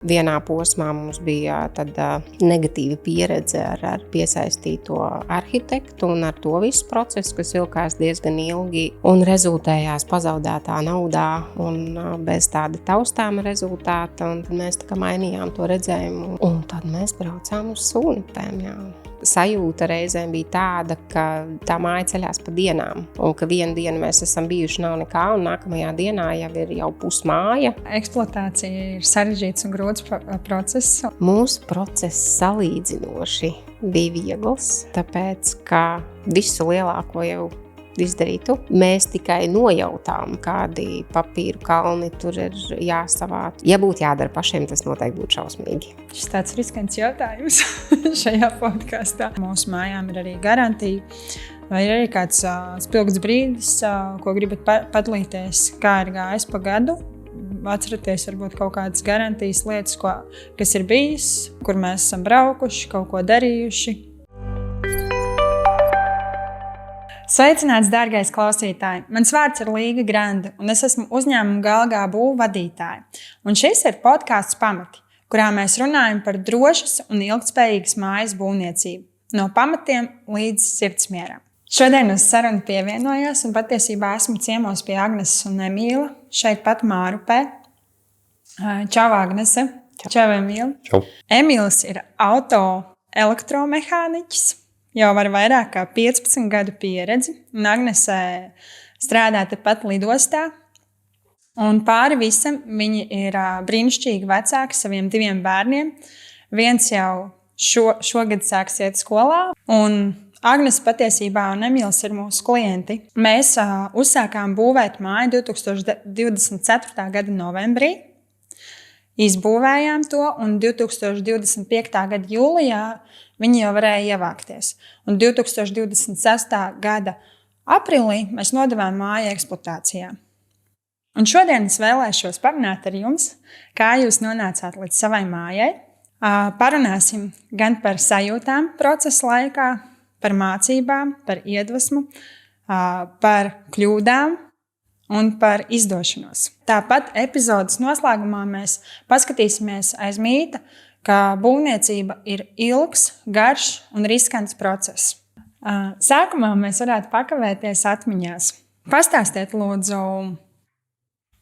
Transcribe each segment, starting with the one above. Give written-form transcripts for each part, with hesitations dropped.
Vienā posmā mums bija tāda negatīva pieredze ar piesaistīto arhitektu un ar to visu procesu, kas ilgās diezgan ilgi un rezultējās pazaudētā naudā un bez tāda taustāma rezultāta. Un tad mēs tā kā mainījām to redzējumu un tad mēs braucām uz Sūnupēm. Sajūta reizēm bija tāda, ka tā māja ceļās pa dienām un ka vienu dienu mēs esam bijuši nav nekā un nākamajā dienā jau pusmāja. Eksploatācija ir sarežģīts un grūts process. Mūsu process salīdzinoši bija viegls, tāpēc, ka visu lielāko jau izdarītu. Mēs tikai nojautām, kādi papīru kalni tur ir jāsavāc. Ja būtu jādara pašiem, tas noteikti būtu šausmīgi. Šis tāds riskants jautājums šajā podkastā. Mūsu mājām ir arī garantija. Vai ir arī kāds spilgts brīdis, ko gribat padalīties, kā ir gājis pa gadu? Atceraties varbūt kaut kādas garantijas lietas, kas ir bijis, kur mēs esam braukuši, kaut ko darījuši. Sveicināts, dārgais klausītāji! Mans vārds ir Līga Granda, un es esmu uzņēmuma Galgā būvu vadītāja. Un šis ir podkāsts Pamati, kurā mēs runājam par drošas un ilgtspējīgas mājas būvniecību, no pamatiem līdz sirdsmieram. Šodien uz sarunu pievienojos, un patiesībā esmu ciemos pie Agneses un Emīla, šeit pat Mārupē. Čau, Agnese! Čau, Emīla! Čau! Emīls ir auto elektromehāniķis. Jau var vairāk kā 15 gadu pieredzi, un Agnesē strādā tepat lidostā. Un pāri visam viņi ir brīnišķīgi vecāki saviem 2 bērniem. Viens jau šogad sāks iet skolā, un Agnes patiesībā un Emīls ir mūsu klienti. Mēs uzsākām būvēt māju 2024. gada novembrī. Izbūvējām to, un 2025. gada jūlijā viņi jau varēja ievākties. Un 2026. gada aprīlī mēs nodevām māju eksploatācijā. Un šodien es vēlēšos parunāt ar jums, kā jūs nonācāt līdz savai mājai. Parunāsim gan par sajūtām procesa laikā, par mācībām, par iedvesmu, par kļūdām un par izdošanos. Tāpat epizodes noslēgumā mēs paskatīsimies aiz mīta, ka būvniecība ir ilgs, garš un riskants process. Sākumā mēs varētu pakavēties atmiņās. Pastāstiet lūdzu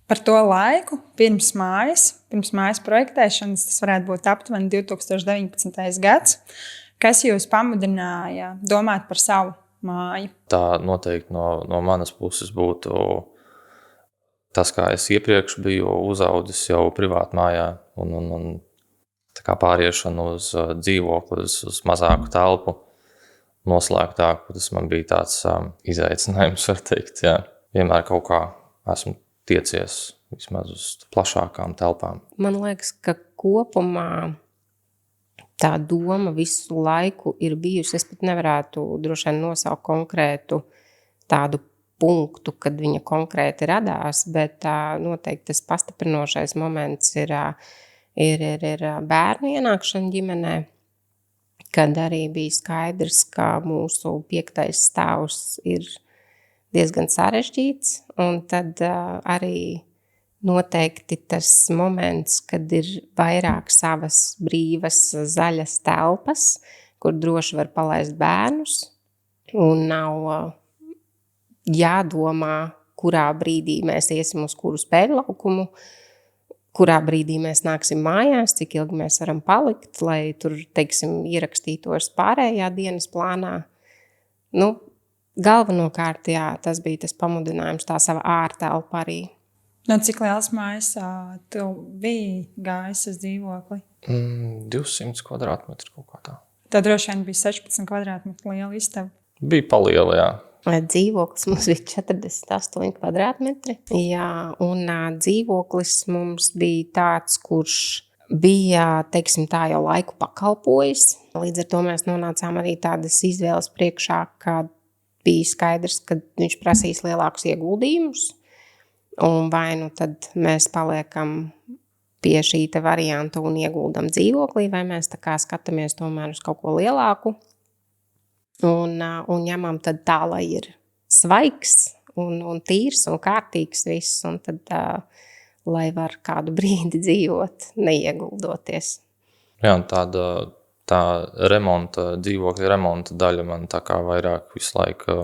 par to laiku pirms mājas projektēšanas, tas varētu būt aptuveni 2019. gads, kas jūs pamudināja domāt par savu māju? Tā noteikti no manas puses būtu tas, kā es iepriekš biju uzaudzis jau privātmājā un tā kā pāriešana uz dzīvokli, uz mazāku telpu, noslēgtāku. Tas man bija tāds izaicinājums, var teikt. Jā. Vienmēr kaut kā esmu tiecies vismaz uz plašākām telpām. Man liekas, ka kopumā tā doma visu laiku ir bijusi. Es pat nevarētu droši vien nosaukt konkrētu tādu punktu, kad viņa konkrēti radās, bet noteikti tas pastiprinošais moments ir bērnu ienākšana ģimenē, kad arī bija skaidrs, ka mūsu 5. stāvs ir diezgan sarežģīts, un tad arī noteikti tas moments, kad ir vairāk savas brīvas zaļas telpas, kur droši var palaist bērnus, un nav jādomā, kurā brīdī mēs iesim uz kuru spēļu laukumu, kurā brīdī mēs nāksim mājās, cik ilgi mēs varam palikt, lai tur, teiksim, ierakstītos pārējā dienas plānā. Galvenokārt, jā, tas bija tas pamudinājums, tā sava ārtelpa arī. Cik liels mājas tev bija gājis uz dzīvokli? 200 kvadrātmetru kaut kā tā. Tad droši vien bija 16 kvadrātmetru liela istaba. Bija paliela, jā. Dzīvoklis mums bija 48 kvadrātmetri. Jā, un dzīvoklis mums bija tāds, kurš bija, teiksim tā, jau laiku pakalpojis. Līdz ar to mēs nonācām arī tādas izvēles priekšā, ka bija skaidrs, ka viņš prasīs lielākus ieguldījumus. Un vai nu tad mēs paliekam pie šī te varianta un ieguldam dzīvoklī, vai mēs tā kā skatāmies tomēr uz kaut ko lielāku. Un ņemam tad tā, lai ir svaigs un tīrs un kārtīgs viss. Un tad lai var kādu brīdi dzīvot, neieguldoties. Jā, un tā dzīvokļa remonta daļa man tā kā vairāk visu laiku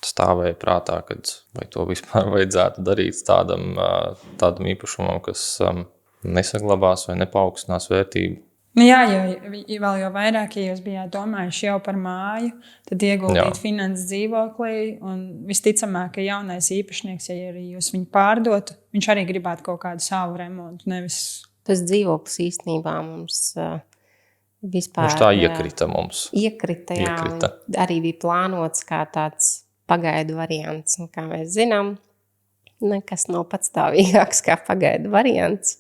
stāvēja prātā, kad vai to vispār vajadzētu darīt tādam īpašumam, kas nesaglabās vai nepaukstinās vērtību. Jā, jo vairāk, ja jūs bijāt domājuši jau par māju, tad ieguldīt finanses dzīvoklī, un visticamāk, ka jaunais īpašnieks, ja arī jūs viņu pārdotu, viņš arī gribētu kaut kādu savu remontu, nevis... Tas dzīvoklis īstenībā mums vispār... Viņš tā iekrita mums. Iekrita. Arī bija plānots kā tāds pagaidu variants, un kā mēs zinām, nekas nav patstāvīgāks kā pagaidu variants.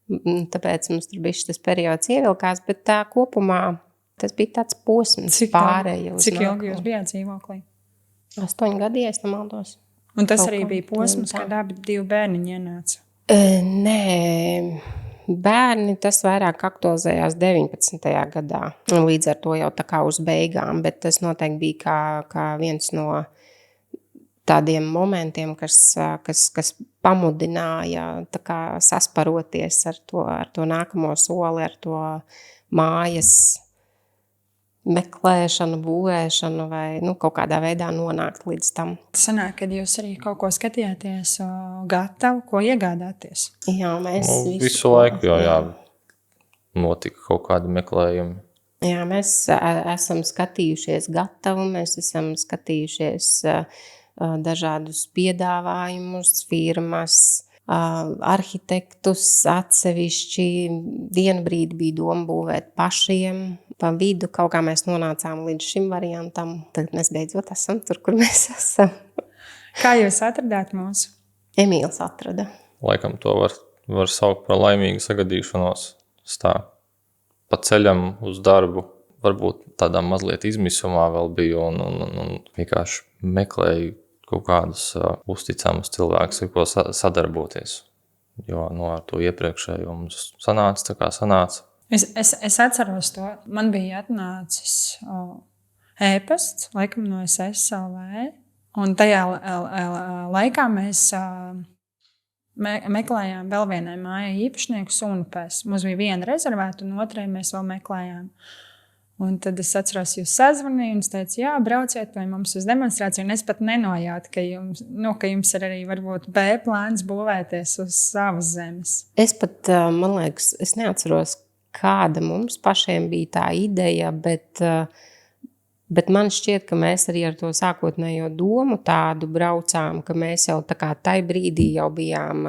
Tāpēc mums tur bija tas periods ievilkās, bet tā kopumā tas bija tāds posms pārējo. Cik ilgi jūs bijāt dzīvoklī? 8 gadi, ja es nemaldos. Un tas arī bija posms, kad abi 2 bērniņi ienāca? Nē, bērni tas vairāk aktualizējās 19. gadā. Līdz ar to jau tā kā uz beigām, bet tas noteikti bija kā viens no tādiem momentiem, kas pamudināja tā kā sasparoties ar to nākamo soli, ar to mājas meklēšanu, būvēšanu vai kaut kādā veidā nonākt līdz tam. Tas sanāk, kad jūs arī kaut ko skatījāties gatavu, ko iegādāties? Jā, mēs visu laiku jau notika kaut kādi meklējumi. Jā, mēs esam skatījušies gatavu, mēs esam skatījušies dažādus piedāvājumus, firmas, arhitektus atsevišķi. Vienu brīdi bija doma būvēt pašiem. Pa vidu kaut kā mēs nonācām līdz šim variantam. Tad mēs beidzot esam tur, kur mēs esam. Kā jūs atradāt mūsu? Emīls atrada. Laikam to var saukt par laimīgu sagadīšanos. Pa ceļam uz darbu. Varbūt tādā mazliet izmisumā vēl biju un vienkārši meklēju kaut kādus uzticamus cilvēkus, ar ko sadarboties. Jo ar to iepriekšējo mums sanāca tā kā sanāca. Es atceros to. Man bija atnācis e-pasts, laikam no SSLV, un tajā laikā mēs meklējām vēl vienai mājai īpašnieku Sunupēs. Mums bija viena rezervēta, un otrai mēs vēl meklējām. Un tad es atceros, jūs sazvanīju un es teicu, jā, brauciet pie mums uz demonstrāciju. Un es pat nenojautu, ka jums ir arī varbūt B plāns būvēties uz savas zemes. Es pat, man liekas, es neatceros, kāda mums pašiem bija tā ideja, bet man šķiet, ka mēs arī ar to sākotnējo domu tādu braucām, ka mēs jau tā kā tai brīdī jau bijām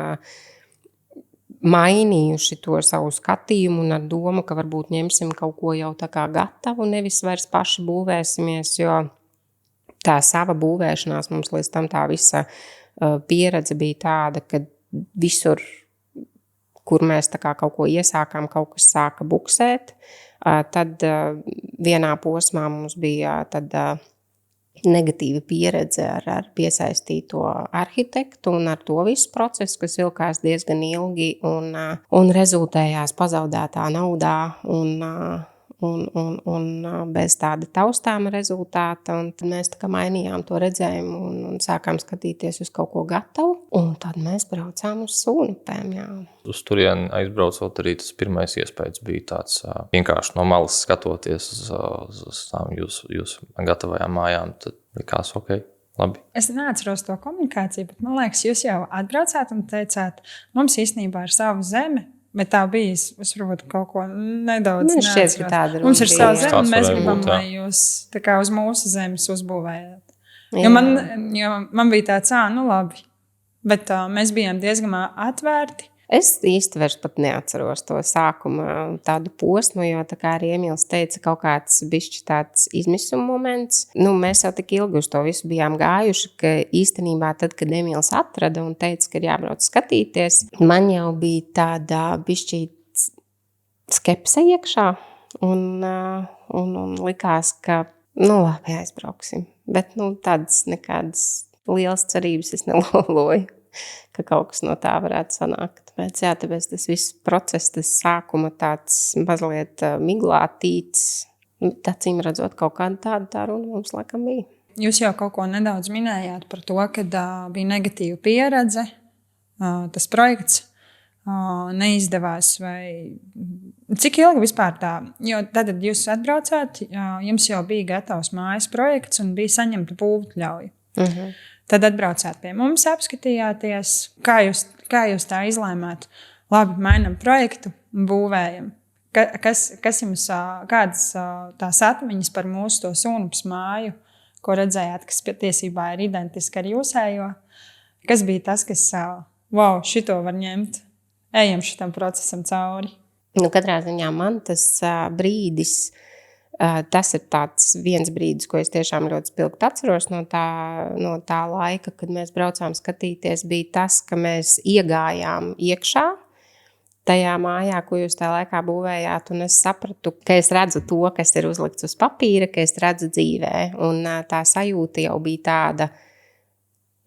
mainījuši to savu skatījumu un ar domu, ka varbūt ņemsim kaut ko jau tā kā gatavu, nevis vairs paši būvēsimies, jo tā sava būvēšanās mums līdz tam tā visa pieredze bija tāda, ka visur, kur mēs tā kā kaut ko iesākām, kaut kas sāka buksēt, tad vienā posmā mums bija negatīva pieredze ar piesaistīto arhitektu un ar to visu procesu, kas ilgās diezgan ilgi un rezultējās pazaudētā naudā un bez tāda taustāma rezultāta. Un tad mēs tā kā mainījām to redzējumu un sākām skatīties uz kaut ko gatavu. Un tad mēs braucām uz Sunupēm, jā. Uz turieni aizbraucot arī tas pirmais iespējas bija tāds vienkārši no malas skatoties uz tām jūsu gatavajām mājām. Tad likās, ok, labi. Es neatceros to komunikāciju, bet man liekas, jūs jau atbraucāt un teicāt, mums īstenībā ir sava zeme. Bet tā bija, es varbūt kaut ko nedaudz neatceros. Mums ir sava zeme, un mēs gribam, lai jūs tā kā uz mūsu zemes uzbūvējāt. Jo man bija tāds, labi, bet mēs bijām diezgan atvērti. Es īsti vairs pat neatceros to sākuma tādu posmu, jo tā kā arī Emīls teica, kaut kāds bišķi tāds izmisuma moments. Mēs jau tik ilgi uz to visu bijām gājuši, ka īstenībā tad, kad Emīls atrada un teica, ka ir jābrauc skatīties, man jau bija tāda bišķi skepse iekšā un likās, ka labi, aizbrauksim. Bet tādas nekādas lielas cerības es neloloju, ka kaut kas no tā varētu sanākt. Tāpēc tas viss process, tas sākuma tāds mazliet miglātīts, acīm redzot, kaut kāda tā runa mums laikam bija. Jūs jau kaut ko nedaudz minējāt par to, ka bija negatīva pieredze, tas projekts. neizdevās, vai cik ilgi vispār tā? Jo tad jūs atbraucāt, jums jau bija gatavs mājas projekts un bija saņemta būvļauja. Tad atbraucāt pie mums, apskatījāties, kā jūs tā izlēmāt. Labi, mainam projektu un būvējam. Kas jums, kādas tās atmiņas par mūsu to Sūnupes māju, ko redzējāt, kas patiesībā ir identiski ar jūsējo? Kas bija tas, kas, wow, šito var ņemt? Ejam šitam procesam cauri. Katrā ziņā man tas brīdis, tas ir tāds viens brīdis, ko es tiešām ļoti spilgti atceros no tā laika, kad mēs braucām skatīties, bija tas, ka mēs iegājām iekšā tajā mājā, ko jūs tajā laikā būvējāt, un es sapratu, ka es redzu to, kas ir uzlikts uz papīra, ka es redzu dzīvē, un tā sajūta jau bija tāda,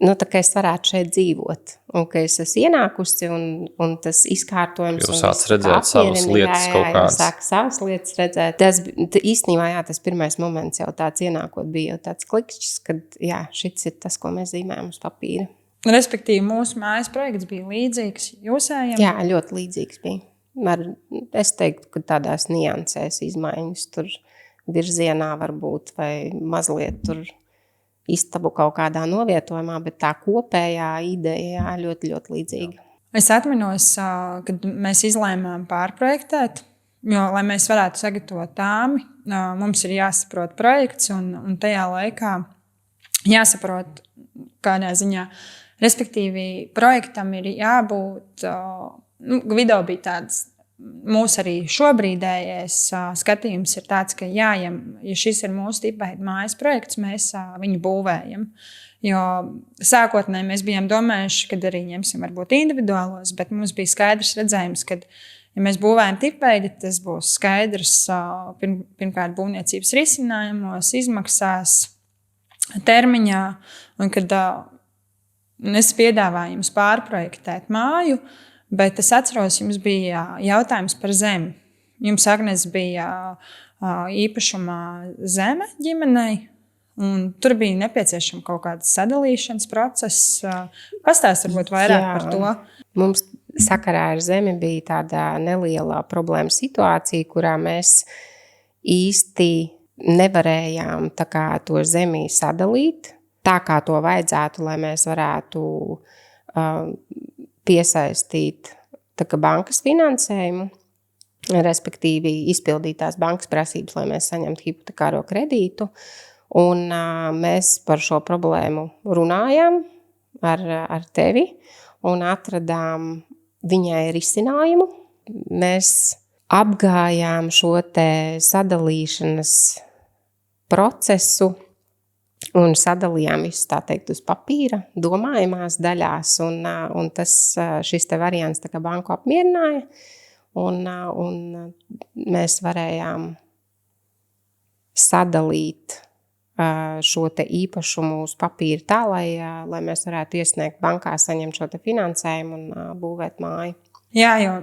tā kā es varētu šeit dzīvot, un ka es esmu ienākusi, un tas izkārtojums. Jūs sāc redzēt savas lietas kaut kādas. Sāku savas lietas redzēt. Tas īstenībā, tas pirmais moments jau tāds ienākot bija jau tāds klikšķis, kad šits ir tas, ko mēs zīmējam uz papīra. Respektīvi, mūsu mājas projekts bija līdzīgs jūsējiem? Jā, ļoti līdzīgs bija. Es teiktu, ka tādās niansēs izmaiņas tur virzienā varbūt, vai mazliet tur istabu kaut kādā novietojumā, bet tā kopējā ideja ļoti, ļoti līdzīga. Es atminos, kad mēs izlēmām pārprojektēt, jo, lai mēs varētu sagatavot tāmi, mums ir jāsaprot projekts un tajā laikā jāsaprot kādā ziņā. Respektīvi, projektam ir jābūt, video bija tāds, mūsu arī šobrīdējais skatījums ir tāds, ka ja šis ir mūsu tipahead mājas projekts, mēs viņu būvējam. Jo sākotnēji mēs bijām domājuši, kad arī ņemsim varbūt individuālos, bet mums bija skaidrs redzējums, ka, ja mēs būvējam tipahead, tas būs skaidrs pirmkārt būvniecības risinājumos, izmaksās, termiņā, un kad es piedāvāju jums pārprojektēt māju, bet es atceros, jums bija jautājums par zemi. Jums, Agnes, bija īpašumā zeme ģimenei, un tur bija nepieciešama kaut kāda sadalīšanas process. Pastāst varbūt vairāk par to. Mums sakarā ar zemi bija tāda neliela problēma situācija, kurā mēs īsti nevarējām tā kā to zemi sadalīt, tā kā to vajadzētu, lai mēs varētu piesaistīt bankas finansējumu, respektīvi izpildītās bankas prasības, lai mēs saņemtu hipotekāro kredītu. Un mēs par šo problēmu runājām ar tevi un atradām viņai risinājumu. Mēs apgājām šo te sadalīšanas procesu un sadalījām visu, tā teikt, uz papīra, domājamās daļās, un šis te variants tā kā banku apmierināja, un mēs varējām sadalīt šo te īpašumu uz papīra tā, lai mēs varētu iesniegt bankā, saņemt šo te finansējumu un būvēt māju. Jā, jo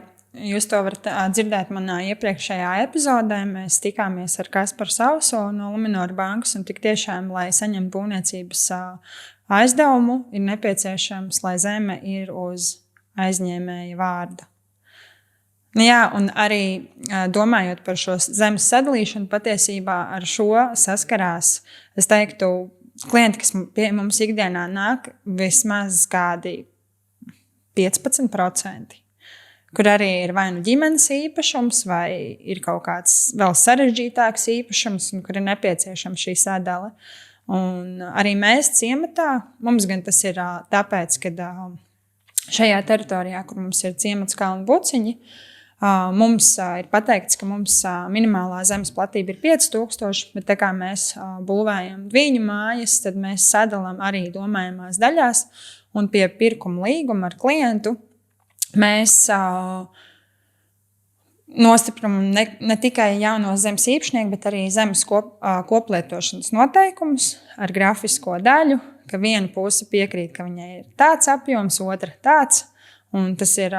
jūs to varat dzirdēt manā iepriekšējā epizodē. Mēs tikāmies ar Kasparu Sauso no Luminor bankas, un tik tiešām, lai saņemtu būvniecības aizdevumu, ir nepieciešams, lai zeme ir uz aizņēmēja vārda. Jā, un arī domājot par šo zemes sadalīšanu, patiesībā ar šo saskarās, es teiktu, klienti, kas pie mums ikdienā nāk, vismaz kādi 15%. Kur arī ir vai nu ģimenes īpašums, vai ir kaut kāds vēl sarežģītāks īpašums, un kur ir nepieciešama šī sadale. Un arī mēs ciematā, mums gan tas ir tāpēc, ka šajā teritorijā, kur mums ir ciemats Kalnu Buciņi, mums ir pateikts, ka mums minimālā zemes platība ir 5000, bet tā kā mēs būvējam dviņu mājas, tad mēs sadalām arī domājamās daļās, un pie pirkuma līguma ar klientu mēs nostiprinām ne tikai jauno zemes īpašnieku, bet arī zemes koplietošanas noteikumus ar grafisko daļu, ka viena puse piekrīt, ka viņai ir tāds apjoms, otra tāds. Un tas ir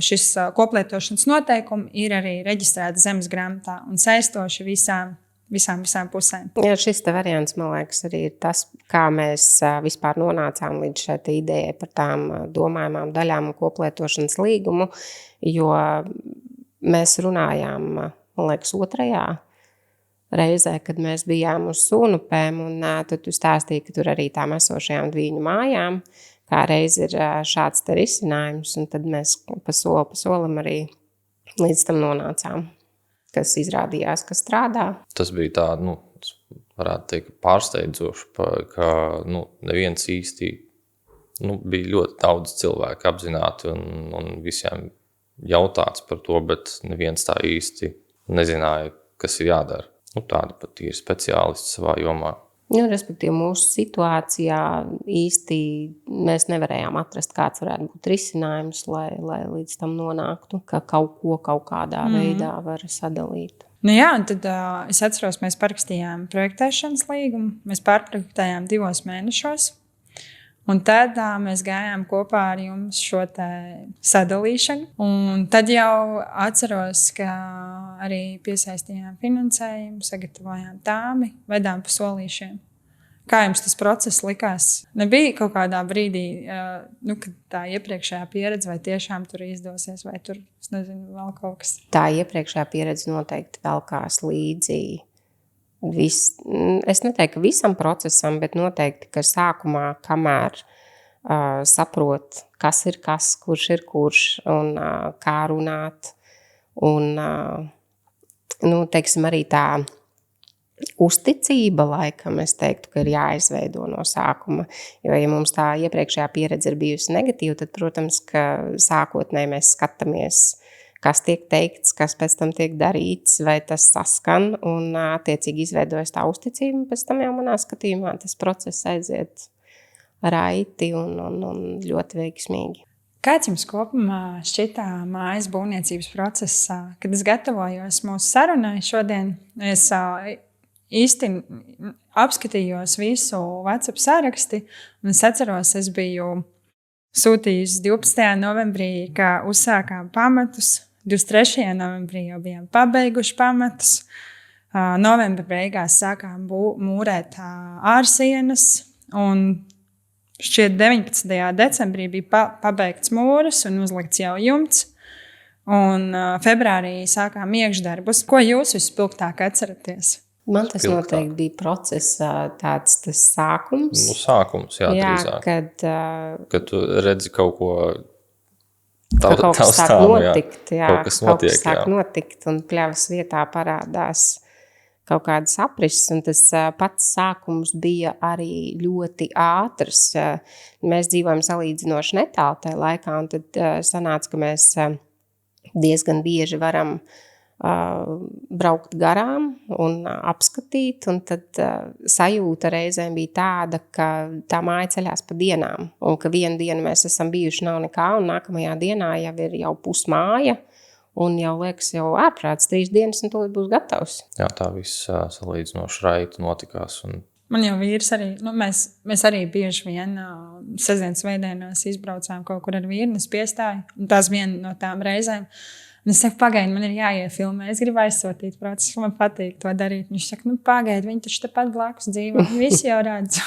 šis koplietošanas noteikumi ir arī reģistrēti zemes grāmatā un saistoši visām visām pusēm. Jā, šis te variants, man liekas, arī ir tas, kā mēs vispār nonācām līdz šai idejai par tām domājumām daļām un koplietošanas līgumu, jo mēs runājām, man liekas, otrajā reizē, kad mēs bijām uz Sūnupēm, un tad tu stāstīji, ka tur arī tām esošajām Dvīņu mājām, kā reiz ir šāds te risinājums, un tad mēs pa solim arī līdz tam nonācām, kas izrādījās, ka strādā. Tas bija tā, varētu teikt, pārsteidzoši, ka neviens īsti, bija ļoti daudz cilvēku apzināti un visiem jautāts par to, bet neviens tā īsti nezināja, kas ir jādara. Tādi pat ir speciālisti savā jomā. Respektīvi, mūsu situācijā īsti mēs nevarējām atrast, kāds varētu būt risinājums, lai līdz tam nonāktu, ka kaut ko kaut kādā veidā var sadalīt. Jā, un tad es atceros, mēs parakstījām projektēšanas līgumu. Mēs pārprojektējām 2 mēnešos. Un tad mēs gājām kopā ar jums šo te sadalīšanu. Un tad jau atceros, ka arī piesaistījām finansējumu, sagatavojām tāmi, vedām pa solīšiem. Kā jums tas process likās? Nebija kaut kādā brīdī, kad tā iepriekšējā pieredze vai tiešām tur izdosies, vai tur, es nezinu, vēl kaut kas? Tā iepriekšējā pieredze noteikti velkās līdzi. Es neteiktu, ka visam procesam, bet noteikti, ka sākumā, kamēr saprot, kas ir kas, kurš ir kurš un kā runāt. Un, teiksim, arī tā uzticība laikam, es teiktu, ka ir jāizveido no sākuma. Jo, ja mums tā iepriekšējā pieredze ir bijusi negatīva, tad, protams, ka sākotnēji mēs skatāmies, kas tiek teikts, kas pēc tam tiek darīts, vai tas saskan, un attiecīgi izveidojas tā uzticība, un pēc tam jau manā skatījumā tas process aiziet raiti un ļoti veiksmīgi. Kāds jums kopumā šķitā mājas būvniecības procesā? Kad es gatavojos mūsu sarunai šodien, es īsti apskatījos visu WhatsApp saraksti, un es atceros, es biju sūtījusi 12. novembrī, ka uzsākām pamatus. 23. novembrī jau bijām pabeiguši pamatus. Novembra beigās sākām mūrēt ārsienas. Un šķiet 19. decembrī bija pabeigts mūris un uzlikts jau jumts. Un februārī sākām iekšdarbus. Ko jūs vispilgtāk atceraties? Man tas noteikti bija procesa tāds tas sākums. Sākums, jā, drīzāk. Kad tu redzi kaut ko kaut kas sāk notikt, kaut kas sāk notikt, un pļavas vietā parādās kaut kādas aprises, un tas pats sākums bija arī ļoti ātrs. Mēs dzīvojam salīdzinoši netālu tajā laikā, un tad sanāca, ka mēs diezgan bieži varam braukt garām un apskatīt, un tad sajūta reizēm bija tāda, ka tā māja ceļās pa dienām, un ka vienu dienu mēs esam bijuši nav nekā, un nākamajā dienā jau ir jau pusmāja, un jau liekas jau ārprāts 3 dienas, un to būs gatavs. Jā, tā viss salīdzinoši raiti notikās. Man jau vīrs arī, mēs arī bieži vien sestdienas svētdienās izbraucām kaut kur ar vīru, es piestāju, un tās viena no tām reizēm. Un es saku, pagaidi, man ir jāiefilmē, es gribu aizsūtīt procesu, man patīk to darīt. Viņš saka, pagaidi, viņi taču tepat blakus dzīvo, visi jau redz.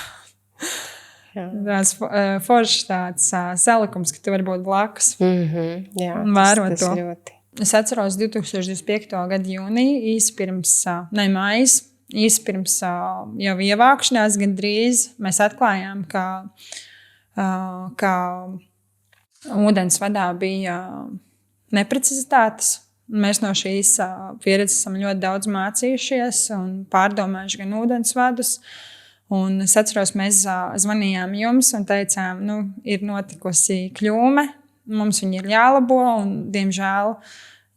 Tāds foršs tāds salikums, ka tu vari būt blakus. Jā, un vērot tas to. Ļoti. Es atceros 2025. gada jūniju, īsi pirms, mājas, īsi pirms jau ievākšanās gandrīz mēs atklājām, ka ūdens vadā bija neprecizitātes. Mēs no šīs pieredzes esam ļoti daudz mācījušies un pārdomājuši gan ūdensvadus. Un es atceros, mēs zvanījām jums un teicām, ir notikusi kļūme, mums viņa ir jālabo, un, diemžēl,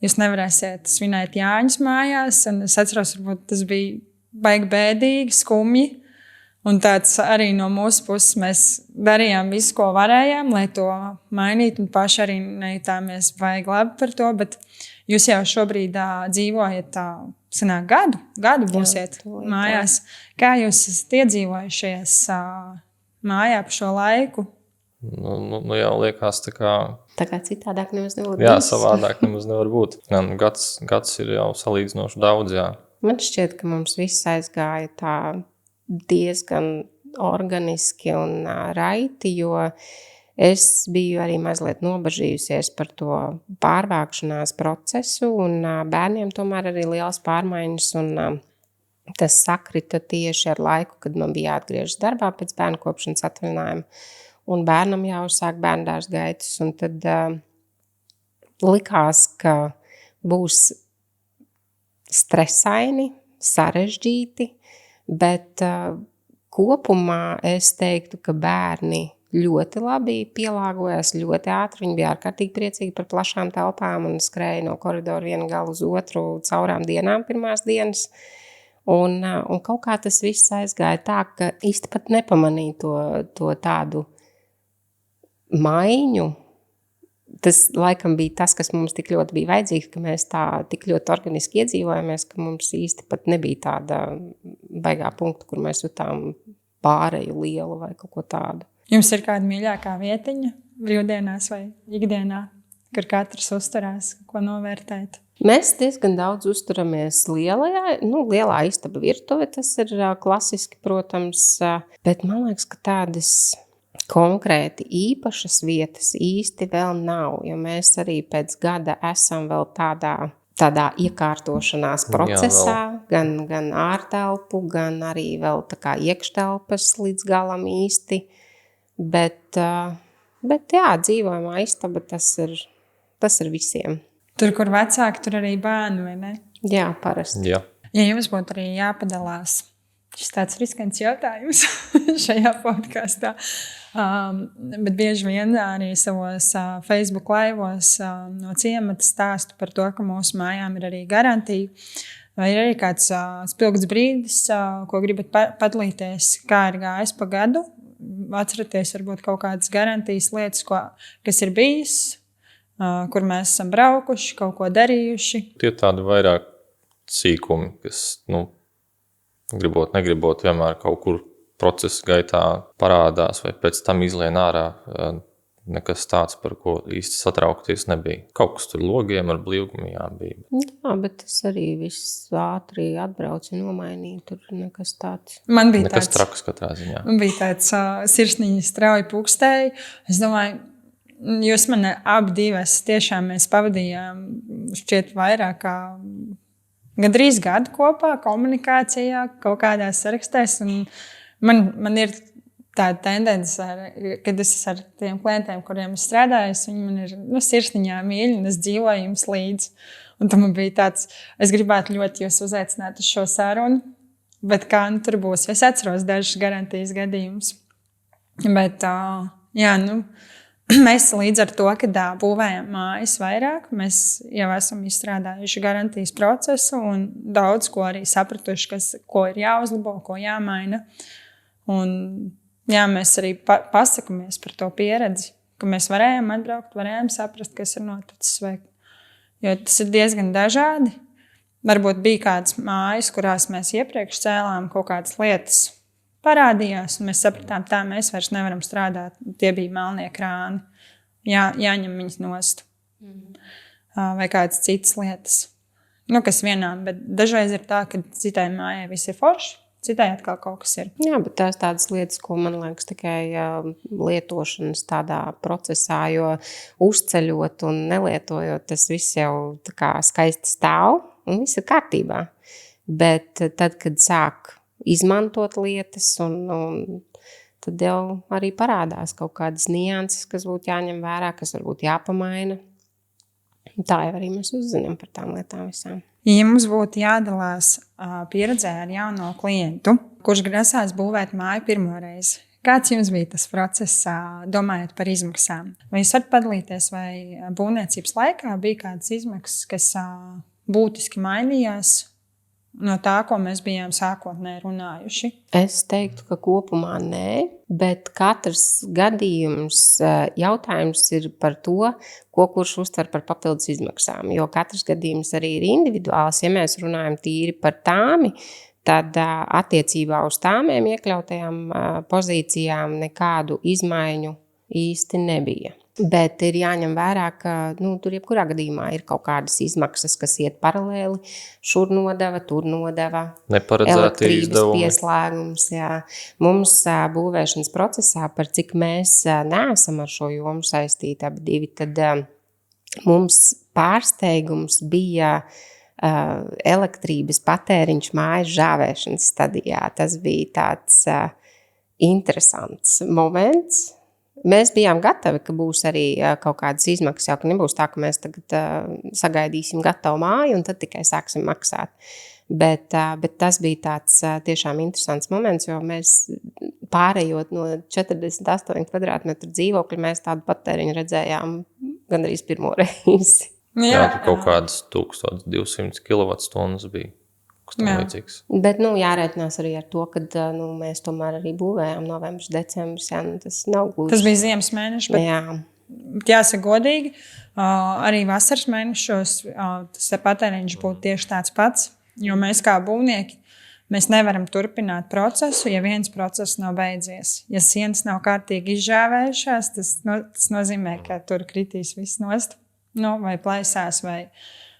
jūs nevarēsiet svinēt Jāņus mājās. Un es atceros, varbūt tas bija baigi bēdīgi, skumji. Un tāds arī no mūsu puses mēs darījām visu, ko varējām, lai to mainītu, un paši arī nejūtāmies baigi labi par to, bet jūs jau šobrīd dzīvojat, sanāk gadu būsiet mājās. Kā jūs esat iedzīvojušies mājā pa šo laiku? Jau liekas tā kā citādāk nemaz nevar būt. Jā, savādāk nemaz nevar būt. Gads ir jau salīdzinoši daudz, jā. Man šķiet, ka mums viss aizgāja tā diezgan organiski un raiti, jo es biju arī mazliet nobažījusies par to pārvākšanās procesu, un bērniem tomēr arī liels pārmaiņas, un tas sakrita tieši ar laiku, kad man bija jāatgriežas darbā pēc bērnu kopšanas atvaļinājuma, un bērnam jāuzsāk bērndārs gaitas, un tad likās, ka būs stresaini, sarežģīti, bet kopumā es teiktu, ka bērni ļoti labi pielāgojās, ļoti ātri. Viņi bija ārkārtīgi priecīgi par plašām telpām un skrēja no koridoru vienu galu uz otru caurām dienām pirmās dienas. Un kaut kā tas viss aizgāja tā, ka īsti pat nepamanīju to tādu maiņu. Tas laikam bija tas, kas mums tik ļoti bija vajadzīgs, ka mēs tā tik ļoti organiski iedzīvojamies, ka mums īsti pat nebija tāda baigā punkta, kur mēs jutām pāreju lielu vai kaut ko tādu. Jums ir kāda mīļākā vietiņa brīvdienās vai ikdienā, kur katrs uzturās, ko novērtēt? Mēs diezgan daudz uzturamies lielā istaba virtuve, tas ir klasiski, protams, bet man liekas, ka tādas konkrēti īpašas vietas īsti vēl nav, jo mēs arī pēc gada esam vēl tādā iekārtošanās procesā, gan ārtelpu, gan arī vēl tā kā iekštelpas līdz galam īsti, bet jā, dzīvojamā istaba tas ir visiem. Tur, kur vecāki, tur arī bērni, vai ne? Jā, parasti. Jā. Ja jums būtu arī jāpadalās, šis tāds riskants jautājums šajā podkastā, bet bieži vien arī savos Facebook laivos no ciemata stāstu par to, ka mūsu mājām ir arī garantija, vai ir arī kāds spilgts brīdis, ko gribat padalīties, kā ir gājis pa gadu, atceraties varbūt kaut kādas garantijas lietas, kas ir bijis, kur mēs esam braukuši, kaut ko darījuši. Tie tādi vairāk sīkumi, kas, gribot, negribot, vienmēr kaut kur procesa gaitā parādās vai pēc tam izlien ārā. Nekas tāds, par ko īsti satraukties nebija. Kaut kas tur logiem ar blīvgumu bija. Jā, bet tas arī viss ātri atbrauc un nomainīja. Tur nekas tāds. Man bija nekas traks katrā ziņā. Man bija tāds sirsniņi strauji pukstēji. Es domāju, jūs man abi divas tiešām mēs pavadījām šķiet vairāk kā gandrīz gadu kopā komunikācijā, kaut kādās sarakstēs. Un man ir tāda tendence, kad es ar tiem klientiem, kuriem es strādāju, viņi man ir sirsniņā mīļi un es dzīvoju jums līdzi. Un tam man bija tāds, es gribētu ļoti jūs uzaicināt uz šo sarunu, bet kā tur būs. Es atceros dažas garantijas gadījumus. Bet, mēs līdz ar to, kad būvējam mājas vairāk, mēs jau esam izstrādājuši garantijas procesu un daudz ko arī sapratuši, ko ir jāuzlabo, ko jāmaina. Un jā, mēs arī pasakamies par to pieredzi, ka mēs varējām atbraukt, varējām saprast, kas ir noticis. Jo tas ir diezgan dažādi. Varbūt bija kādas mājas, kurās mēs iepriekš cēlām kaut kādas lietas, parādījās, un mēs sapratām, tā mēs vairs nevaram strādāt. Tie bija melnie krāni. Jāņem viņas nost. Vai kādas citas lietas. Kas vienām, bet dažreiz ir tā, ka citai mājai viss ir forši, citai atkal kaut kas ir. Jā, bet tās tādas lietas, ko man liekas tikai lietošanas tādā procesā, jo uzceļot un nelietojot, tas viss jau tā kā skaisti stāv un viss ir kārtībā. Bet tad, kad sāk izmantot lietas un tad jau arī parādās kaut kādas nianses, kas būtu jāņem vērā, kas varbūt jāpamaina. Tā jau arī mēs uzzinām par tām lietām visām. Ja mums būtu jādalās pieredzē ar jauno klientu, kurš grasās būvēt māju pirmo reizi, kāds jums bija tas process, domājot par izmaksām? Vai jūs varat padalīties, vai būvniecības laikā bija kādas izmaksas, kas būtiski mainījās no tā, ko mēs bijām sākotnēji runājuši? Es teiktu, ka kopumā nē, bet katrs gadījums jautājums ir par to, ko kurš uztver par papildus izmaksām. Jo katrs gadījums arī ir individuāls. Ja mēs runājam tīri par tāmi, tad attiecībā uz tāmiem iekļautajām pozīcijām nekādu izmaiņu īsti nebija. Bet ir jāņem vērā, ka tur jebkurā gadījumā ir kaut kādas izmaksas, kas iet paralēli. Šur nodeva, tur nodeva. Neparedzēti elektrības izdevumi. pieslēgums. Jā. Mums būvēšanas procesā, par cik mēs neesam ar šo jomu saistīti abi divi, tad mums pārsteigums bija elektrības patēriņš mājas žāvēšanas stadijā. Tas bija tāds interesants moments. Mēs bijām gatavi, ka būs arī kaut kādas izmaksas, jau ka nebūs tā, ka mēs tagad sagaidīsim gatavu māju un tad tikai sāksim maksāt. Bet tas bija tāds tiešām interesants moments, jo mēs pārējot no 48 kvadrātmetru dzīvokļa, mēs tādu patēriņu redzējām gandrīz pirmo reizi. Jā, kaut kādas 1200 kWh bija. Bet jārēķinās arī ar to, ka mēs tomēr arī būvējām novembris, decembris. Jā, tas nav gluži. Tas bija ziemas mēneši, bet jāsaka godīgi, arī vasaras mēnešos tas patēriņš būtu tieši tāds pats, jo mēs kā būvnieki, mēs nevaram turpināt procesu, ja viens process nav beidzies. Ja sienas nav kārtīgi izžāvējušās, tas nozīmē, ka tur kritīs viss nost, vai plaisās,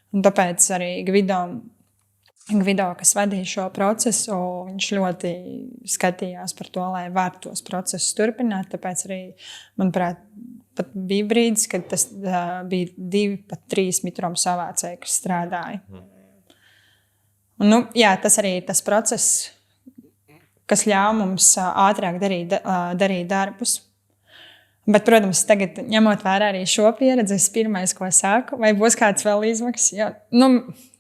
un tāpēc arī Gvido, kas vadīja šo procesu, viņš ļoti skatījās par to, lai var tos procesus turpināt. Tāpēc arī, manuprāt, pat bija brīdis, kad tas bija 2, pat 3 mitruma savācēji, kas strādāja. Un, tas arī ir tas process, kas ļauj mums ātrāk darīt darbus. Bet, protams, tagad, ņemot vērā arī šo pieredzi, es pirmais, ko saku, vai būs kāds vēl izmaksas.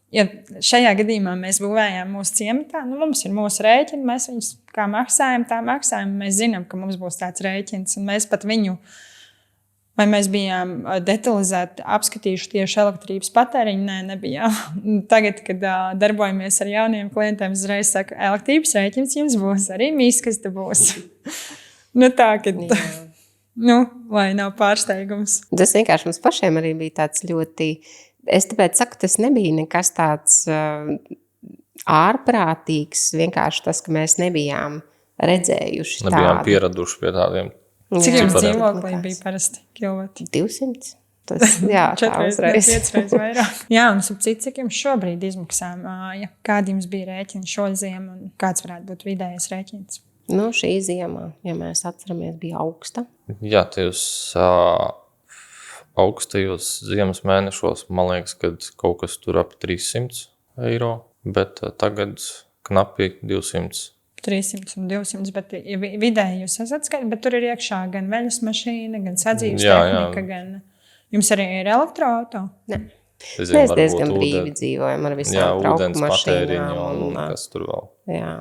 Ja šajā gadījumā mēs būvējām mūsu ciematā, mums ir mūsu rēķini, mēs viņus kā maksājam, tā maksājam. Mēs zinām, ka mums būs tāds rēķins, un mēs pat viņu, vai mēs bijām detalizēti apskatījuši tieši elektrības patēriņu, nebijām. Tagad, kad darbojamies ar jauniem klientiem, uzreiz saka, elektrības rēķins jums būs, arī mīskaste būs. Tā, kad... lai nav pārsteigums. Tas vienkārši mums pašiem arī bija tāds ļoti... Es tāpēc saku, tas nebija nekas tāds ārprātīgs, vienkārši tas, ka mēs nebijām redzējuši tādu. Nebijām pieraduši pie tādiem. Cik jums dzīvoklī bija parasti kilovati? 200. Tas, jā, 5 reizes vairāk. Jā, un cik jums šobrīd izmaksā māja? Kādi jums bija rēķini šo ziemu un kāds varētu būt vidējais rēķins? Šī ziemā, ja mēs atceramies, bija augsta. Jā, tajos augstajos ziemas mēnešos, man liekas, kad kaut kas tur ap 300 eiro, bet tagad knapi 200. 300 un 200, bet vidēji jūs esat skaidri, bet tur ir iekšā gan veļas mašīna, gan sadzīves tehnika, gan... Jums arī ir elektroauto? Ne. Mēs diezgan brīvi dzīvojam ar visām trauku mašīnām. Un kas tur vēl. Jā.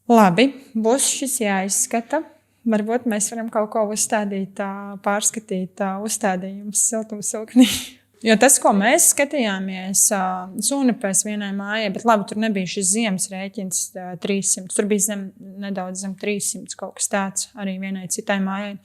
Labi, būs šis jāizskata. Varbūt mēs varam kaut ko uzstādīt, pārskatīt uzstādījumus siltumsilknī. Jo tas, ko mēs skatījāmies, Sunepēs vienai mājai, bet labi, tur nebija šis ziemas rēķins 300. Tur bija nedaudz zem 300 kaut kas tāds arī vienai citai mājai.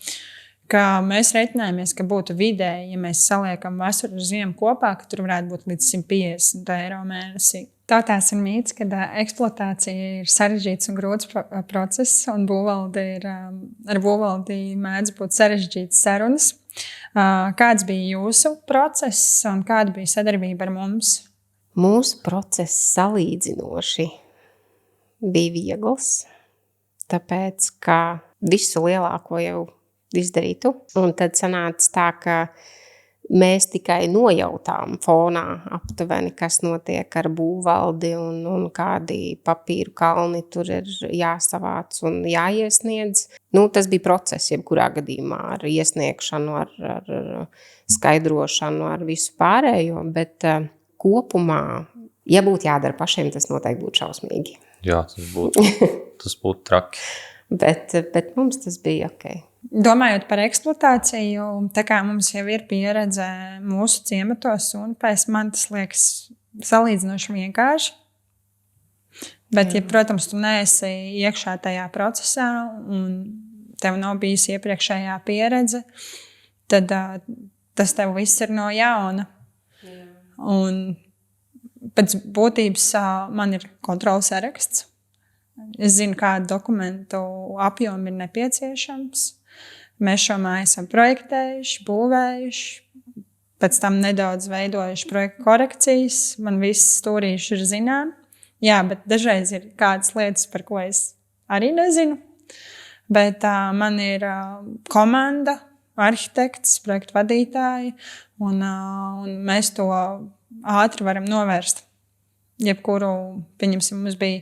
Ka mēs reiķinājāmies, ka būtu vidēji, ja mēs saliekam vasaru ziemu kopā, ka tur varētu būt līdz 150 eiro mēnesī. Tās ir mīts, ka eksploatācija ir sarežģīts un grūts process, un ar būvvaldi mēdz būt sarežģītas sarunas. Kāds bija jūsu process un kāda bija sadarbība ar mums? Mūsu process salīdzinoši bija viegls, tāpēc, ka visu lielāko jau izdarītu. Un tad sanāca tā, ka mēs tikai nojautām fonā aptuveni, kas notiek ar būvvaldi un kādi papīru kalni tur ir jāsavāc un jāiesniedz. Tas bija process, jebkurā gadījumā ar iesniegšanu, ar skaidrošanu, ar visu pārējo, bet kopumā, ja būtu jādara pašiem, tas noteikti būtu šausmīgi. Jā, tas būtu traki. Bet mums tas bija ok. Domājot par eksploatāciju, tā kā mums jau ir pieredze mūsu ciematos, un pēc man tas liekas salīdzinoši vienkārši. Bet, ja, protams, tu neesi iekšā tajā procesā un tev nav bijis iepriekšējā pieredze, tad tas tev viss ir no jauna. Jā. Un pēc būtības man ir kontroles saraksts. Es zinu, kādu dokumentu apjomu ir nepieciešams. Mēs šo māju esam projektējuši, būvējuši, pēc tam nedaudz veidojuši projektu korekcijas. Man viss stūrīši ir zinām. Jā, bet dažreiz ir kādas lietas, par ko es arī nezinu. Bet man ir komanda, arhitekts, projektu vadītāji, un mēs to ātri varam novērst. Jebkuru, pieņemsim, mums bija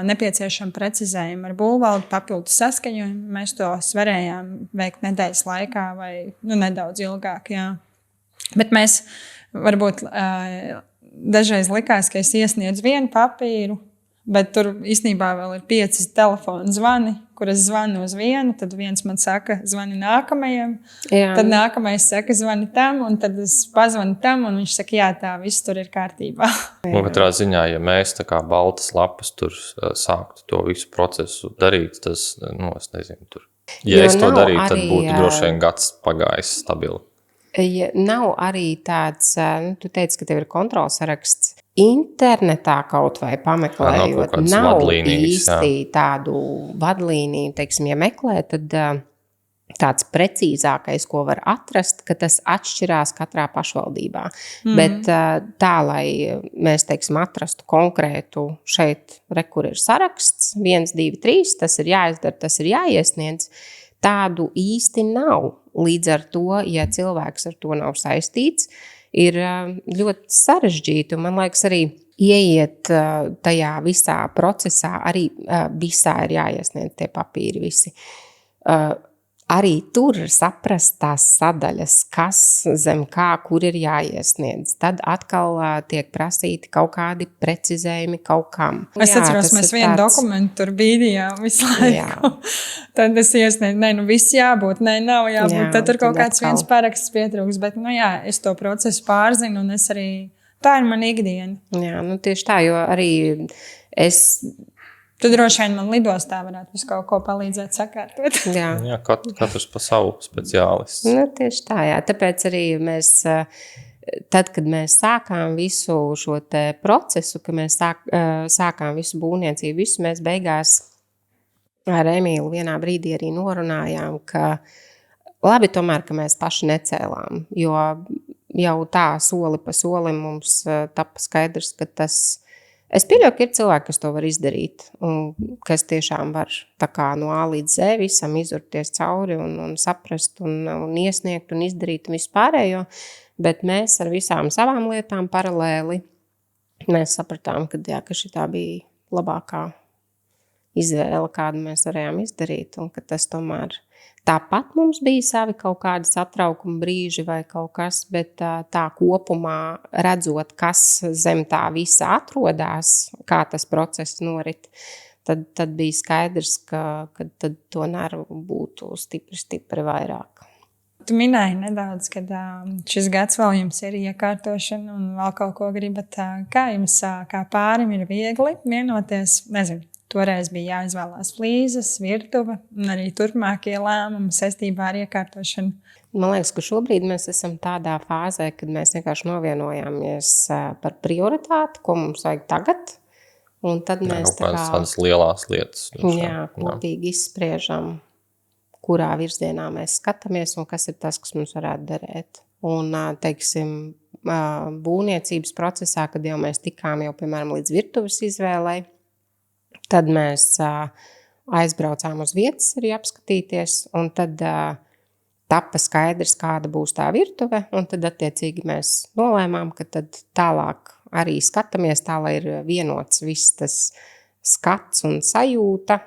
nepieciešama precizējuma ar būvvaldi, papildu saskaņojumu. Mēs to varējām veikt nedēļas laikā vai nedaudz ilgāk. Jā. Bet mēs varbūt dažreiz likās, ka es iesniedzu vienu papīru, bet tur īstenībā vēl ir 5 telefonu zvani, kur es zvanu uz vienu, tad viens man saka, zvani nākamajam, tad nākamais saka, zvani tam, un tad es pazvanu tam, un viņš saka, jā, tā, viss tur ir kārtībā. Un katrā ziņā, ja mēs tā kā baltas lapas tur sāktu to visu procesu darīt, tas, es nezinu, tur. Ja es to darītu, tad būtu droši vien gads pagājis stabili. Ja nav arī tāds, tu teici, ka tev ir kontrolsaraksts. Internetā kaut vai pameklējot, nav īsti tādu vadlīniju, teiksim, ja meklē, tad tāds precīzākais, ko var atrast, ka tas atšķirās katrā pašvaldībā. Bet tā, lai mēs, teiksim, atrastu konkrētu šeit, kur ir saraksts, 1, 2, 3, tas ir jāizdara, tas ir jāiesniedz, tādu īsti nav. Līdz ar to, ja cilvēks ar to nav saistīts, ir ļoti sarežģīti. Un man liekas, arī ieiet tajā visā procesā, arī visā ir jāiesniedz tie papīri visi. Arī tur saprast tās sadaļas, kas zem kā, kur ir jāiesniedz. Tad atkal tiek prasīti kaut kādi precizējumi kaut kam. Es atceros, mēs vienu dokumentu tur bīdījām visu laiku. Tad es iesniedzu, viss jābūt, nav jābūt. Jā, tad tur kaut kāds viens paraksts pietrūks. Bet, es to procesu pārzinu un es arī, tā ir mana ikdiena. Jā, tieši tā, jo arī es... Tad droši vien man lidostā varētu visu kaut ko palīdzēt sakārtot. Jā, katrs pa savu speciālistu. Tieši tā, jā. Tāpēc arī mēs, tad, kad mēs sākām visu šo te procesu, kad mēs sākām visu būvniecību, visu mēs beigās ar Emīlu vienā brīdī arī norunājām, ka labi tomēr, ka mēs paši necēlām, jo jau tā soli pa solim mums tapa skaidrs, ka tas... Es pieļauju, ka ir cilvēki, kas to var izdarīt, un kas tiešām var tā kā no A līdz Z visam izurties cauri un saprast un iesniegt un izdarīt un vispārējo, bet mēs ar visām savām lietām paralēli mēs sapratām, ka šitā bija labākā izvēle, kādu mēs varējām izdarīt, un ka tas tomēr tāpat mums bija savi kaut kādi satraukuma brīži vai kaut kas, bet tā kopumā redzot, kas zem tā visa atrodās, kā tas process norit, tad bija skaidrs, ka tad to nervu būtu stipri vairāk. Tu minēji nedaudz, ka šis gads vēl jums ir iekārtošana un vēl kaut ko gribat. Kā jums kā pārim ir viegli vienoties, nezinu, toreiz bija jāizvēlās flīzes, virtuve un arī turpmākie lēmumi saistībā ar iekārtošanu. Man liekas, ka šobrīd mēs esam tādā fāzē, kad mēs vienkārši novienojāmies par prioritāti, ko mums vajag tagad. Un tad mēs tādas lielās lietas. Kopīgi izspriežam, kurā virzienā mēs skatāmies un kas ir tas, kas mums varētu derēt. Un, teiksim, būvniecības procesā, kad jau mēs tikām jau, piemēram, līdz virtuves izvēlei, tad mēs aizbraucām uz vietas arī apskatīties, un tad tapa skaidrs, kāda būs tā virtuve, un tad attiecīgi mēs nolēmām, ka tad tālāk arī skatāmies tā, lai ir vienots viss tas skats un sajūta,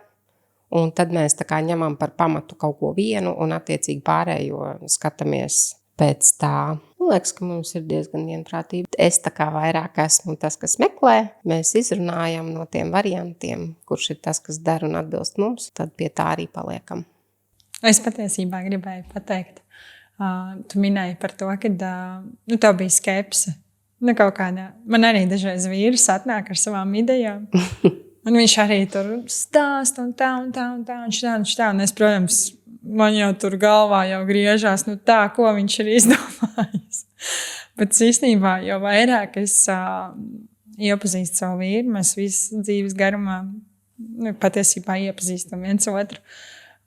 un tad mēs tā kā ņemam par pamatu kaut ko vienu, un attiecīgi pārējo skatāmies pēc tā. Man liekas, ka mums ir diezgan vienprātība. Es tā kā vairāk esmu tas, kas meklē. Mēs izrunājam no tiem variantiem, kurš ir tas, kas der un atbilst mums, tad pie tā arī paliekam. Es patiesībā gribēju pateikt, tu minēji par to, ka tev bija skepse. Kaut kādā. Man arī dažreiz vīrs atnāk ar savām idejām. Un viņš arī tur stāst un tā, un šitā. Un es, protams, man jau tur galvā jau griežās, tā, ko viņš ir izdomājis. Bet īstenībā jau vairāk es iepazīstu savu vīru, mēs visu dzīves garumā patiesībā iepazīstam viens otru.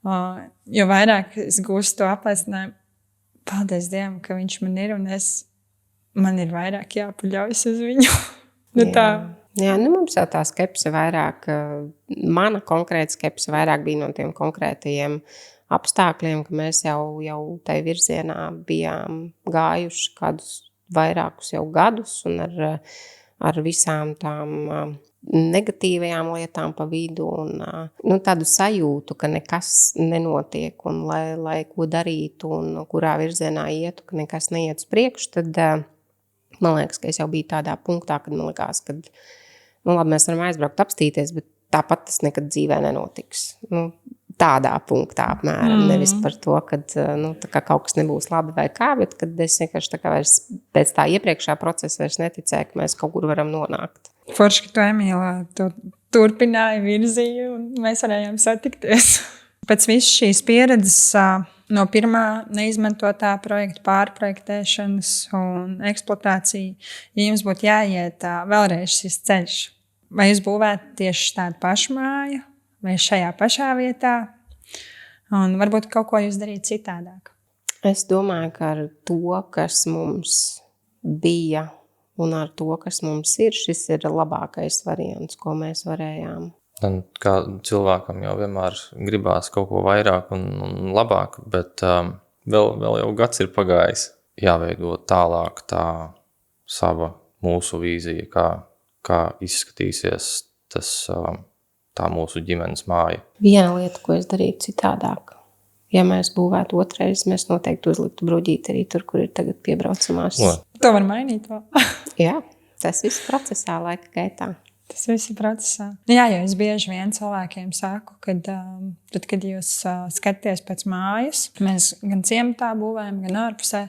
Jo vairāk es gūstu to apliecinājumu, paldies Dievam, ka viņš man ir, un man ir vairāk jāpaļaujas uz viņu. Tā. Jā, mums jau tā skepse vairāk, mana konkrēta skepse vairāk bija no tiem konkrētajiem apstākļiem, ka mēs jau tai virzienā bijām gājuši kādus vairākus jau gadus un ar visām tām negatīvajām lietām pa vidu un tādu sajūtu, ka nekas nenotiek un lai ko darītu un kurā virzienā ietu, ka nekas neiet uz priekšu, tad man liekas, ka es jau biju tādā punktā, kad man likās, ka labi, mēs varam aizbraukt apstīties, bet tāpat tas nekad dzīvē nenotiks. Tādā punktā apmēram, nevis par to, kad tā kā kaut kas nebūs labi vai kā, bet kad es vienkārši tā kā vairs pēc tā iepriekšā procesa vairs neticēju, ka mēs kaut kur varam nonākt. Forši, ka tu, Emīla, tu turpināji virzīju un mēs varējām satikties. Pēc visas šīs pieredzes no pirmā neizmantotā projekta pārprojektēšanas un eksploatācija, ja jums būtu jāiet vēlreiz šis ceļš, vai jūs būvētu tieši tādu pašu māju, vai šajā pašā vietā, un varbūt kaut ko jūs darīt citādāk? Es domāju, ka ar to, kas mums bija un ar to, kas mums ir, šis ir labākais variants, ko mēs varējām. Un kā cilvēkam jau vienmēr gribās kaut ko vairāk un labāk, bet vēl jau gads ir pagājis. Jāveido tālāk tā sava mūsu vīzija, kā izskatīsies tā mūsu ģimenes māja. Viena lieta, ko es darītu citādāk. Ja mēs būvētu otrais, mēs noteikti uzliktu bruģīti arī tur, kur ir tagad piebraucamās. To var mainīt vēl. Jā, tas viss procesā laika gaitā. Tas viss ir procesā. Jā, jo es bieži vien cilvēkiem saku, kad tad, kad jūs skaties pēc mājas, mēs gan ciematā būvējam, gan ārpusē,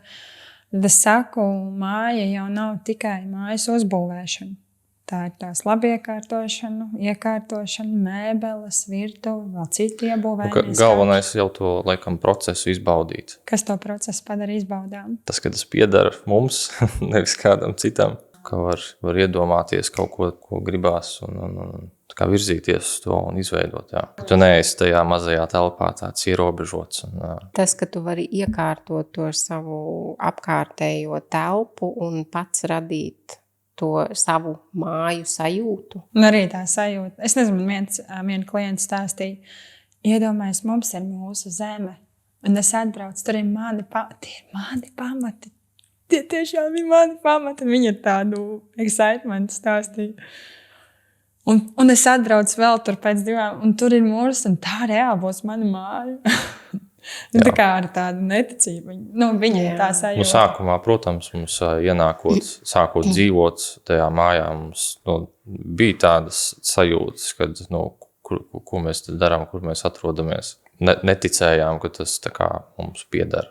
tad es saku, māja jau nav tikai mājas uzbūvēšana. Tā ir tās labiekārtošana, iekārtošana, mēbeles, virtuve, vēl citi iebūvējumi. Galvenais jau to, laikam, procesu izbaudīt. Kas to procesu padara izbaudām? Tas, ka tas piedara mums, nevis kādam citam. Ka var iedomāties kaut ko gribās un kā virzīties uz to un izveidot. Jā. Tu neesi tajā mazajā telpā tāds ierobežots. Tas, ka tu vari iekārtot to savu apkārtējo telpu un pats radīt to savu māju sajūtu. Un arī tā sajūta. Es nezinu, viens klients stāstīja, iedomājies, mums ir mūsu zeme, un es atbraucu, tur ir mani pamati. Tie tiešām ir mani pamati. Viņa ir tādu excitement stāstīja. Un es atbraucu vēl tur pēc 2, un tur ir mūsu, un tā reāli būs mana māja. Tā kā ar tādu neticību. Viņa ir tā sajūta. Sākumā, protams, mums sākot dzīvot tajā mājā, mums bija tādas sajūtas, kad, ko mēs darām, kur mēs atrodamies. Neticējām, ka tas tā kā mums piedara.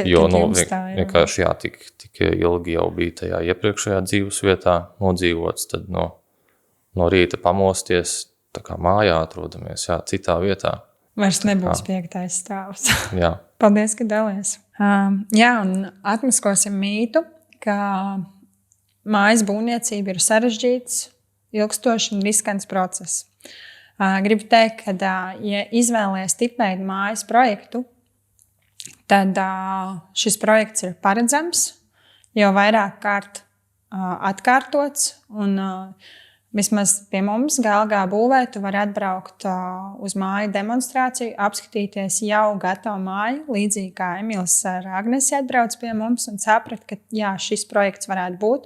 Jo vienkārši tik ilgi jau bija tajā iepriekšējā dzīves vietā nodzīvots, tad no rīta pamosties, tā kā mājā atrodamies, citā vietā. Vairs nebūs 5. stāvs. Jā. Paldies, ka dalies. Jā, un atmaskosim mītu, ka mājas būvniecība ir sarežģīts, ilgstošs un riskants process. Gribu teikt, ka, ja izvēlies tipveidu mājas projektu, tad šis projekts ir paredzams, jau vairāk kārt atkārtots, un vismaz pie mums GLG būvē tu vari atbraukt uz māju demonstrāciju, apskatīties jau gatavu māju, līdzīgi kā Emīls ar Agnesi atbrauc pie mums un saprat, ka jā, šis projekts varētu būt,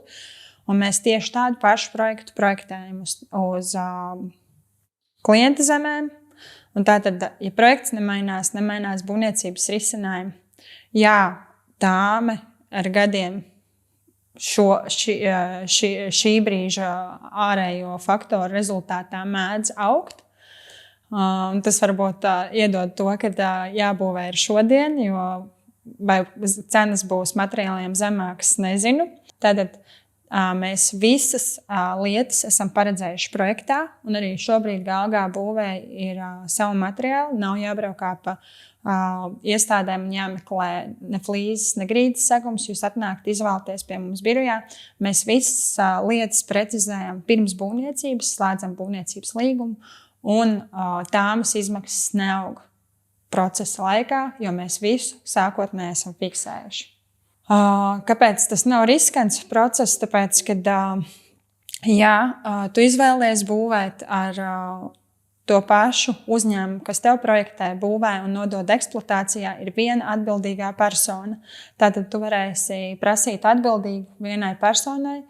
un mēs tieši tādu pašu projektu projektējam uz klienta zemēm. Un tātad, ja projekts nemainās būvniecības risinājumi, jā, tāme ar gadiem šī brīža ārējo faktoru rezultātā mēdz augt. Tas varbūt iedod to, ka jābūvē ir šodien, jo vai cenas būs materiāliem zemākas, nezinu. Tātad mēs visas lietas esam paredzējuši projektā, un arī šobrīd GLG būvē ir savu materiālu, nav jābraukā pa iestādēm un jāmeklē ne flīzes, ne grīdas segums, jūs atnākt izvēlēties pie mums birojā. Mēs visas lietas precizējam pirms būvniecības, slēdzam būvniecības līgumu, un tāmas izmaksas neaug. procesa laikā, jo mēs visu sākotnēji esam fiksējuši. Kāpēc tas nav riskants process? Tāpēc, kad tu izvēlies būvēt ar to pašu uzņēmumu, kas tev projektē, būvē un nodod eksploatācijā, ir viena atbildīgā persona. Tātad tu varēsi prasīt atbildību vienai personai,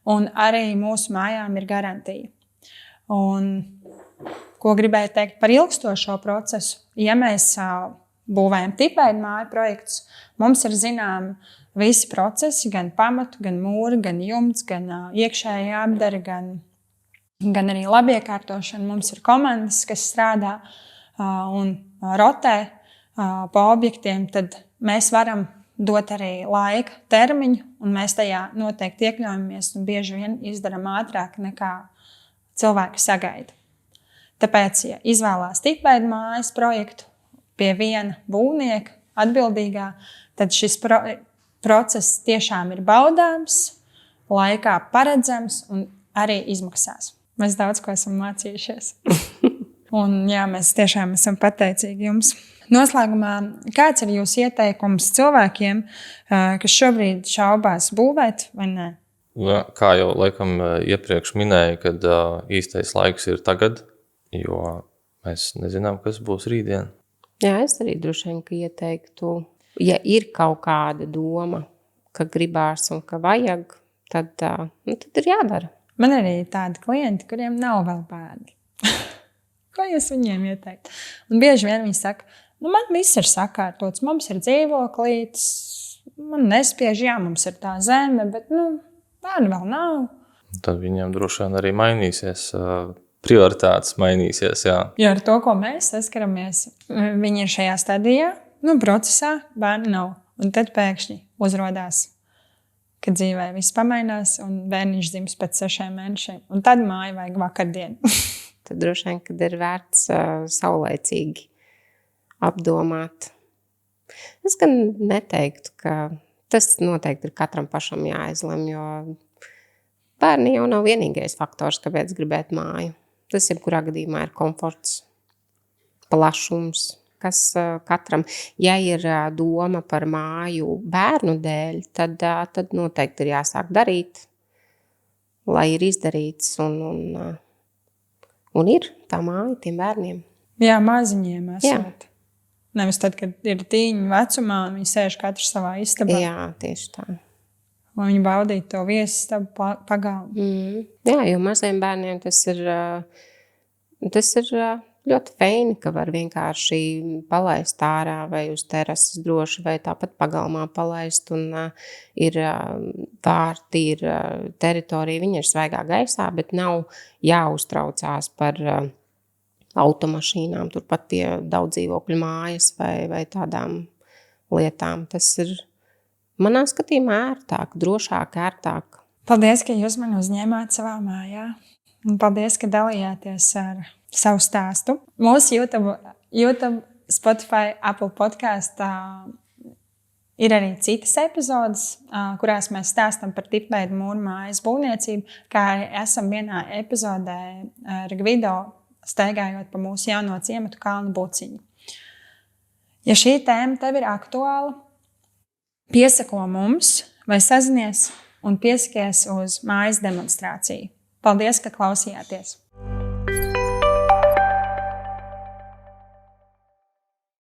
un arī mūsu mājām ir garantija. Un, ko gribēju teikt par ilgstošo procesu? Ja mēs būvējam tipveidu māju projektus, mums ir zināmi visi procesi, gan pamatu, gan mūri, gan jumts, gan iekšēji apdari, gan arī labiekārtošana. Mums ir komandas, kas strādā un rotē pa objektiem, tad mēs varam dot arī laika termiņu, un mēs tajā noteikti iekļaujamies un bieži vien izdaram ātrāk nekā cilvēki sagaida. Tāpēc, ja izvēlās tipveidu mājas projektu pie viena būvnieka atbildīgā, tad šis process tiešām ir baudāms, laikā paredzams un arī izmaksās. Mēs daudz ko esam mācījušies. Un jā, mēs tiešām esam pateicīgi jums. Noslēgumā, kāds ir jūsu ieteikums cilvēkiem, kas šobrīd šaubās būvēt vai nē? Kā jau laikam iepriekš minēju, kad īstais laiks ir tagad, jo mēs nezinām, kas būs rītdien. Jā, es arī droši vien ieteiktu, ja ir kaut kāda doma, ka gribās un ka vajag, tad ir jādara. Man arī ir tādi klienti, kuriem nav vēl bērni. Ko jūs viņiem ieteikt? Un bieži vien viņi saka, man viss ir sakārtots, mums ir dzīvoklītis, man nespiež, jā, mums ir tā zeme, bet bērni vēl nav. Tad viņiem droši vien arī mainīsies, prioritātes mainīsies, jā. Jo ar to, ko mēs saskaramies, viņi ir šajā stadijā, procesā, bērni nav. Un tad pēkšņi uzrodās, kad dzīvē viss pamainās un bērniņš dzims pēc 6 mēnešiem. Un tad māju vajag vakardien. Tad droši vien, kad ir vērts saulaicīgi apdomāt. Es gan neteiktu, ka tas noteikti ir katram pašam jāizlem, jo bērni jau nav vienīgais faktors, kāpēc gribēt māju. Tas jebkurā gadījumā ir komforts, plašums, kas katram, ja ir doma par māju bērnu dēļ, tad noteikti ir jāsāk darīt, lai ir izdarīts un ir tā māja tiem bērniem. Jā, maziņiem esot. Nevis tad, kad ir tīņu vecumā, viņi sēž katrs savā istabā. Jā, tieši tā. Lai viņi baudītu to viesistabu pagalmu. Jā, jo maziem bērniem tas ir ļoti feini, ka var vienkārši palaist ārā vai uz terases droši vai tāpat pagalmā palaist. Un ir vārti, ir teritorija, viņa ir svaigā gaisā, bet nav jāuztraucās par automašīnām, turpat pie daudz dzīvokļu mājas vai tādām lietām. Tas ir manā skatījumā ērtāk, drošāk, ērtāk. Paldies, ka jūs mani uzņēmāt savā mājā. Un paldies, ka dalījāties ar savu stāstu. Mūsu YouTube, Spotify, Apple podkastā ir arī citas epizodes, kurās mēs stāstam par tipveidu mūru mājas būvniecību, kā arī esam vienā epizodē ar Gvido staigājot pa mūsu jauno ciematu Kalnu Buciņu. Ja šī tēma tev ir aktuāla, piesako mums vai sazinies un piesakies uz mājas demonstrāciju. Paldies, ka klausījāties!